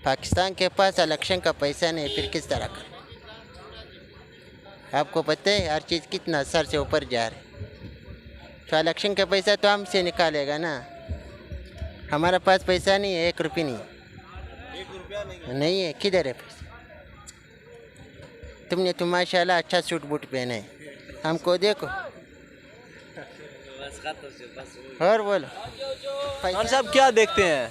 पाकिस्तान के पास इलेक्शन का पैसा नहीं, फिर किस तरह का? आपको पता है हर चीज़ कितना सर से ऊपर जा रहा है। तो इलेक्शन का पैसा तो हमसे निकालेगा ना। हमारे पास पैसा नहीं है, 1 रुपये नहीं है। 1 रुपया नहीं है, किधर है पैसा? तुमने तो माशाल्लाह अच्छा सूट बूट पहना है, हमको देखो और बोलो। खान साहब क्या देखते हैं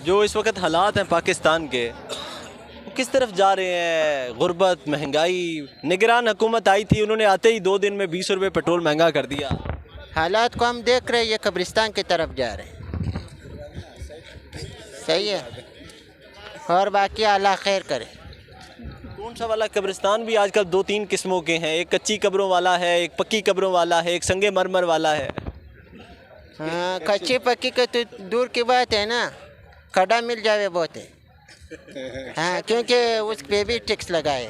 जो इस वक्त हालात हैं पाकिस्तान के, वो किस तरफ जा रहे हैं? गुर्बत, महंगाई। निगरान हुकूमत आई थी, उन्होंने आते ही 2 दिन में 20 रुपये पेट्रोल महंगा कर दिया। हालात को हम देख रहे हैं, ये कब्रिस्तान की तरफ जा रहे हैं। सही है, और बाकी अल्लाह खैर करे। कौन सा वाला कब्रिस्तान भी आजकल 2-3 किस्मों के हैं, एक कच्ची कब्रों वाला है, एक पक्की कब्रों वाला है, एक संगे मरमर वाला है। हाँ, कच्ची पक्की का तो दूर की बात है ना, खड़ा मिल जावे बहुत है। हाँ, क्योंकि उस पे भी टैक्स लगाए।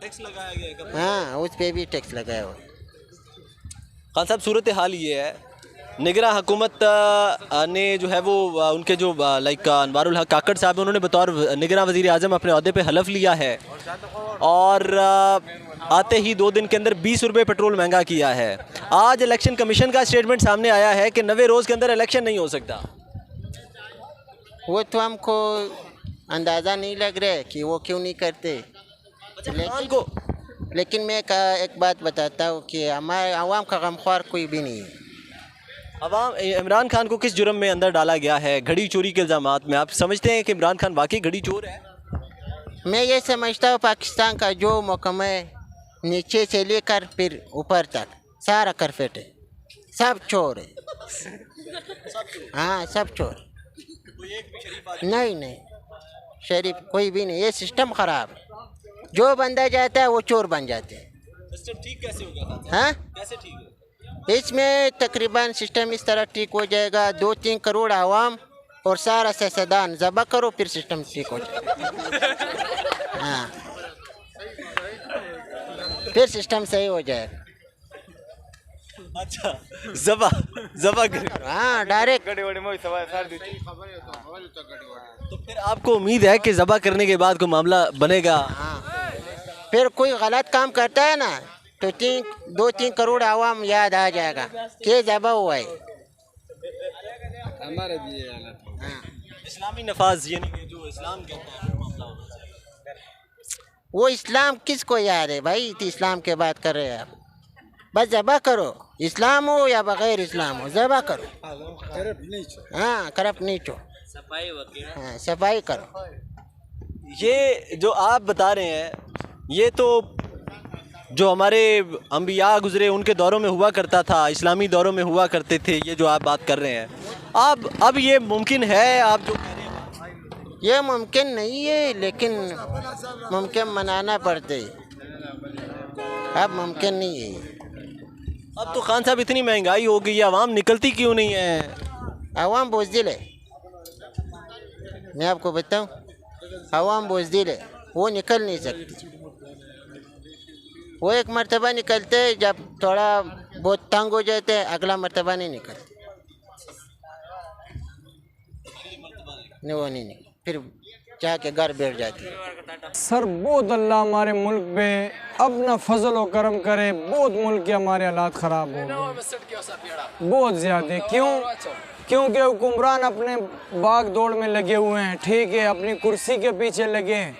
टैक्स लगाया गया है। हाँ, उस पे भी टैक्स लगाया हुआ है। खान साहब, सूरत हाल ये है, निगरान हुकूमत ने जो है वो उनके जो लाइक अनवारुल हक काकड़ साहब, उन्होंने बतौर निगरान वज़ीर आज़म अपने अहदे पे हलफ लिया है और आते ही 2 दिन के अंदर 20 रुपये पेट्रोल महंगा किया है। आज इलेक्शन कमीशन का स्टेटमेंट सामने आया है कि 90 रोज़ के अंदर इलेक्शन नहीं हो सकता। वो तो हमको अंदाज़ा नहीं लग रहा है कि वो क्यों नहीं करते। लेकिन मैं एक बात बताता हूँ कि हमारे आवाम का गमख्वार कोई भी नहीं है। इमरान खान को किस जुर्म में अंदर डाला गया है? घड़ी चोरी के इल्ज़ामात में। आप समझते हैं कि इमरान खान वाकई घड़ी चोर है? मैं ये समझता हूँ पाकिस्तान का जो महकमा है, नीचे से लेकर फिर ऊपर तक सारा करफेट है, सब चोर है। हाँ, सब चोर। नहीं, शरीफ कोई भी नहीं। ये सिस्टम ख़राब है, जो बंदा जाता है वो चोर बन जाते हैं। सिस्टम ठीक कैसे होगा? हाँ, कैसे ठीक होगा? इसमें तकरीबन सिस्टम इस तरह ठीक हो जाएगा, 2-3 करोड़ आवाम और सारा सियासतदान ज़बा करो, फिर सिस्टम ठीक हो जाएगा। हाँ, फिर सिस्टम सही हो जाएगा। अच्छा, ज़बा करो। हाँ, डायरेक्ट। तो फिर आपको उम्मीद है कि ज़बा करने के बाद कोई मामला बनेगा? हाँ, फिर कोई गलत काम करता है ना तो 2-3 करोड़ आवाम याद आ जाएगा कि ज़बा हुआ है। हमारे भी ये हालत है। हाँ, इस्लामी नफाज, यानी कि जो इस्लाम कहता है वो मामला होना चाहिए। वो इस्लाम किसको याद है भाई? तो इस्लाम के बात कर रहे हैं आप। बस ज़बा करो, इस्लाम हो या बगैर इस्लाम हो, ज़बा करो। हाँ, करप्ट नहीं छो। हाँ, सफाई करो। ये जो आप बता रहे हैं, ये तो जो हमारे अंबिया गुजरे उनके दौरों में हुआ करता था, इस्लामी दौरों में हुआ करते थे। ये जो आप बात कर रहे हैं, अब ये मुमकिन है? आप जो कह रहे हैं ये मुमकिन नहीं है, लेकिन मुमकिन मनाना पड़ते। अब मुमकिन नहीं है। अब तो खान साहब इतनी महंगाई हो गई है, आवाम निकलती क्यों नहीं है? आवाम बुज़दिल है, मैं आपको बताऊं, आवाम बुज़दिल है, वो निकल नहीं सकती। वो एक मर्तबा निकलते जब थोड़ा बहुत तंग हो जाते हैं, अगला मर्तबा नहीं निकलते। नहीं, वो नहीं निकल, फिर जाके घर बैठ जाते हैं। सर, बहुत अल्लाह हमारे मुल्क पे अपना फजल व करम करे। बहुत मुल्क के हमारे हालात ख़राब हो गए बहुत ज़्यादा। क्योंकि हुक्मरान अपने भाग दौड़ में लगे हुए हैं, ठीक है, अपनी कुर्सी के पीछे लगे हैं।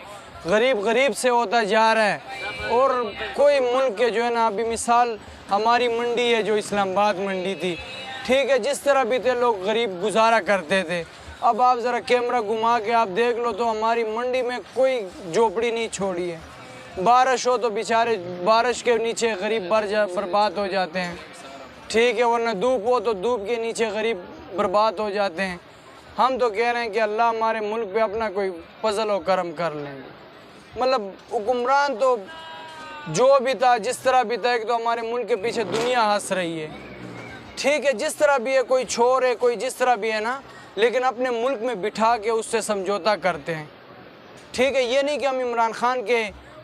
गरीब से होता जा रहा है। और कोई मुल्क के जो है ना, अभी मिसाल हमारी मंडी है जो इस्लामाबाद मंडी थी, ठीक है, जिस तरह भी थे लोग गरीब गुजारा करते थे। अब आप ज़रा कैमरा घुमा के आप देख लो तो हमारी मंडी में कोई झोपड़ी नहीं छोड़ी है। बारिश हो तो बेचारे बारिश के नीचे गरीब बर्बाद हो जाते हैं, ठीक है, वरना धूप हो तो धूप के नीचे गरीब बर्बाद हो जाते हैं। हम तो कह रहे हैं कि अल्लाह हमारे मुल्क पे अपना कोई फजल व करम कर लेंगे। मतलब हुक्मरान तो जो भी था, जिस तरह भी था, एक तो हमारे मुल्क के पीछे दुनिया हंस रही है, ठीक है, जिस तरह भी है, कोई छोर है, कोई जिस तरह भी है ना, लेकिन अपने मुल्क में बिठा के उससे समझौता करते हैं, ठीक है। ये नहीं कि हम इमरान खान के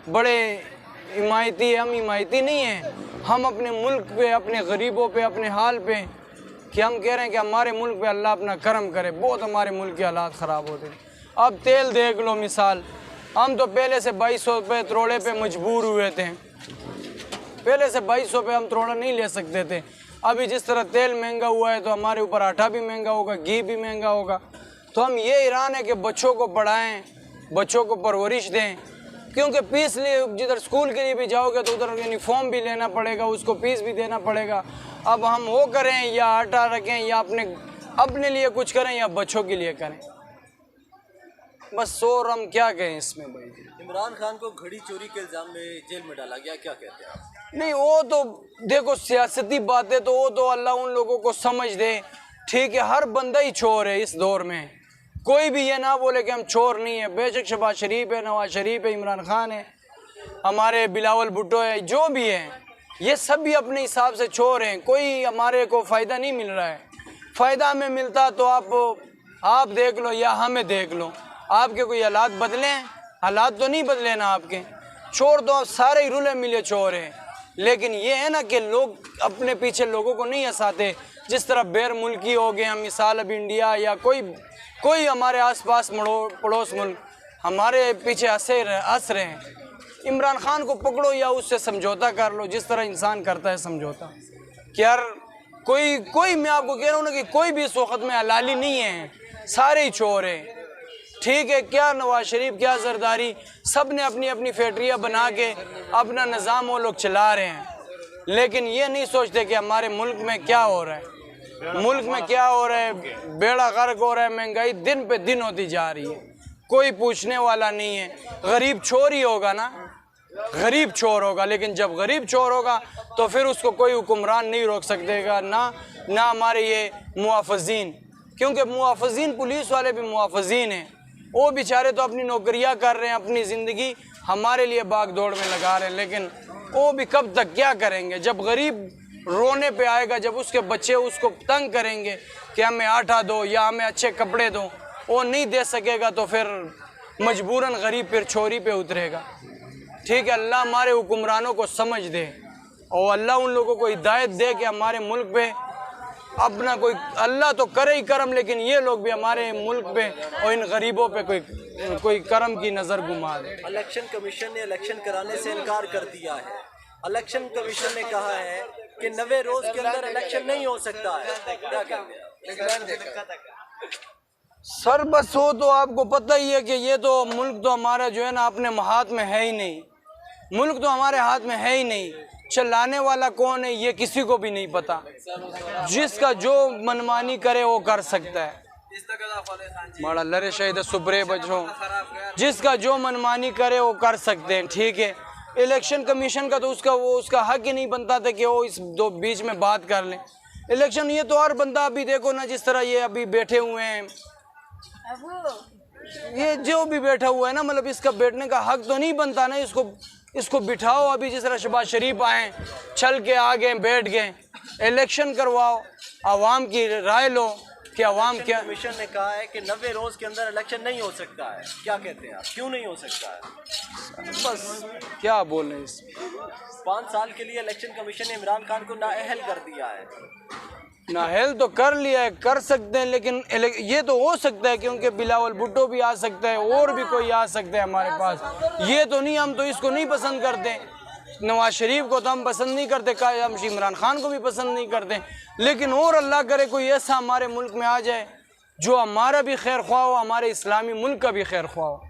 बड़े हिमायती हैं, हम हिमायती नहीं हैं। हम अपने मुल्क पे, अपने गरीबों पे, अपने हाल पे, कि हम कह रहे हैं कि हमारे मुल्क पे अल्लाह अपना करम करे। बहुत हमारे मुल्क के हालात ख़राब होते हैं। अब तेल देख लो मिसाल, हम तो पहले से 2200 रुपये तरोड़े पे मजबूर हुए थे, पहले से 2200 पे हम तरोड़ा नहीं ले सकते थे। अभी जिस तरह तेल महंगा हुआ है तो हमारे ऊपर आटा भी महंगा होगा, घी भी महंगा होगा। तो हम ये ईरान है कि बच्चों को पढ़ाएं, बच्चों को परवरिश दें, क्योंकि फीस लिए जिधर स्कूल के लिए भी जाओगे तो उधर यूनिफॉर्म भी लेना पड़ेगा, उसको फीस भी देना पड़ेगा। अब हम वो करें या आटा रखें या अपने लिए कुछ करें या बच्चों के लिए करें, बस और हम क्या कहें इसमें भाई। इमरान खान को घड़ी चोरी के इल्ज़ाम में जेल में डाला गया, क्या कहते हैं आप? नहीं, वो तो देखो सियासती बातें तो वो तो अल्लाह उन लोगों को समझ दे, ठीक है। हर बंदा ही चोर है इस दौर में, कोई भी ये ना बोले कि हम चोर नहीं है। बेशक शहबाज शरीफ है, नवाज शरीफ है, इमरान खान है, हमारे बिलावल भुट्टो है, जो भी है, ये सब भी अपने हिसाब से चोर हैं। कोई हमारे को फ़ायदा नहीं मिल रहा है। फ़ायदा हमें मिलता तो आप देख लो या हमें देख लो, आपके कोई हालात बदले हैं? हालात तो नहीं बदले ना आपके। चोर तो आप सारे ही रुले मिले चोर हैं, लेकिन ये है ना कि लोग अपने पीछे लोगों को नहीं हंसाते। जिस तरह बैर मुल्की हो गए हम, मिसाल अब इंडिया या कोई हमारे आसपास पड़ोस मुल्क हमारे पीछे हंस रहे हैं। इमरान खान को पकड़ो या उससे समझौता कर लो, जिस तरह इंसान करता है समझौता। कि यार कोई मैं आपको कह रहा हूँ ना कि कोई भी इस वक्त में हलाली नहीं है, सारे ही चोर हैं, ठीक है। क्या नवाज शरीफ, क्या जरदारी, सब ने अपनी अपनी फैक्ट्रियाँ बना के अपना निज़ाम वो लोग चला रहे हैं, लेकिन ये नहीं सोचते कि हमारे मुल्क में क्या हो रहा है। मुल्क में क्या हो रहा है, बेड़ा गर्क हो रहा है, महंगाई दिन पे दिन होती जा रही है, कोई पूछने वाला नहीं है। गरीब चोर ही होगा ना, गरीब चोर होगा, लेकिन जब गरीब चोर होगा तो फिर उसको कोई हुक्मरान नहीं रोक सकेगा, ना हमारे ये मुआफ़ज़ीन, क्योंकि मुआफ़ज़ीन पुलिस वाले भी मुआफ़ज़ीन हैं। वो बेचारे तो अपनी नौकरियां कर रहे हैं, अपनी ज़िंदगी हमारे लिए भाग दौड़ में लगा रहे हैं, लेकिन वो भी कब तक क्या करेंगे। जब गरीब रोने पे आएगा, जब उसके बच्चे उसको तंग करेंगे कि हमें आटा दो या हमें अच्छे कपड़े दो, वो नहीं दे सकेगा तो फिर मजबूरन गरीब फिर चोरी पे उतरेगा, ठीक है। अल्लाह हमारे हुक्मरानों को समझ दे और अल्लाह उन लोगों को हिदायत दे कि हमारे मुल्क पे अपना कोई, अल्लाह तो करे ही करम, लेकिन ये लोग भी हमारे मुल्क पे और इन गरीबों पे कोई करम की नज़र घुमा दे। इलेक्शन कमीशन ने इलेक्शन कराने से इनकार कर दिया है। इलेक्शन कमीशन ने कहा है कि 90 रोज के अंदर इलेक्शन नहीं हो सकता है, क्या कहते हैं? सर बस वो तो आपको पता ही है कि ये तो मुल्क तो हमारा जो है ना अपने हाथ में है ही नहीं, मुल्क तो हमारे हाथ में है ही नहीं। चलाने वाला कौन है ये किसी को भी नहीं पता, जिसका जो मनमानी करे वो कर सकता है। बड़ा लरे शहीद सुपरे बच्चों, जिसका जो मनमानी करे वो कर सकते हैं, ठीक है। इलेक्शन कमीशन का तो उसका हक ही नहीं बनता था कि वो इस दो बीच में बात कर लें। इलेक्शन ये तो हर बंदा अभी देखो ना, जिस तरह ये अभी बैठे हुए हैं, ये जो भी बैठा हुआ है ना, मतलब इसका बैठने का हक तो नहीं बनता ना, इसको बिठाओ। अभी जिस तरह शहबाज शरीफ आए, चल के आ गए, बैठ गए, इलेक्शन करवाओ, आवाम की राय लो कि आवाम क्या। कमीशन ने कहा है कि 90 रोज के अंदर इलेक्शन नहीं हो सकता है, क्या कहते हैं आप, क्यों नहीं हो सकता है? बस क्या बोलें इसमें। 5 साल के लिए इलेक्शन कमीशन ने इमरान खान को नाअहल कर दिया है। नाअहल तो कर लिया है, कर सकते हैं, लेकिन ये तो हो सकता है क्योंकि बिलावल भुट्टो भी आ सकता है और भी कोई आ सकता है हमारे पास। ये तो नहीं, हम तो इसको नहीं पसंद करते, नवाज शरीफ को तो हम पसंद नहीं करते, हम इमरान खान को भी पसंद नहीं करते, लेकिन और अल्लाह करे कोई ऐसा हमारे मुल्क में आ जाए जो हमारा भी खैर ख्वाह हो, हमारे इस्लामी मुल्क का भी खैर ख्वाह हो।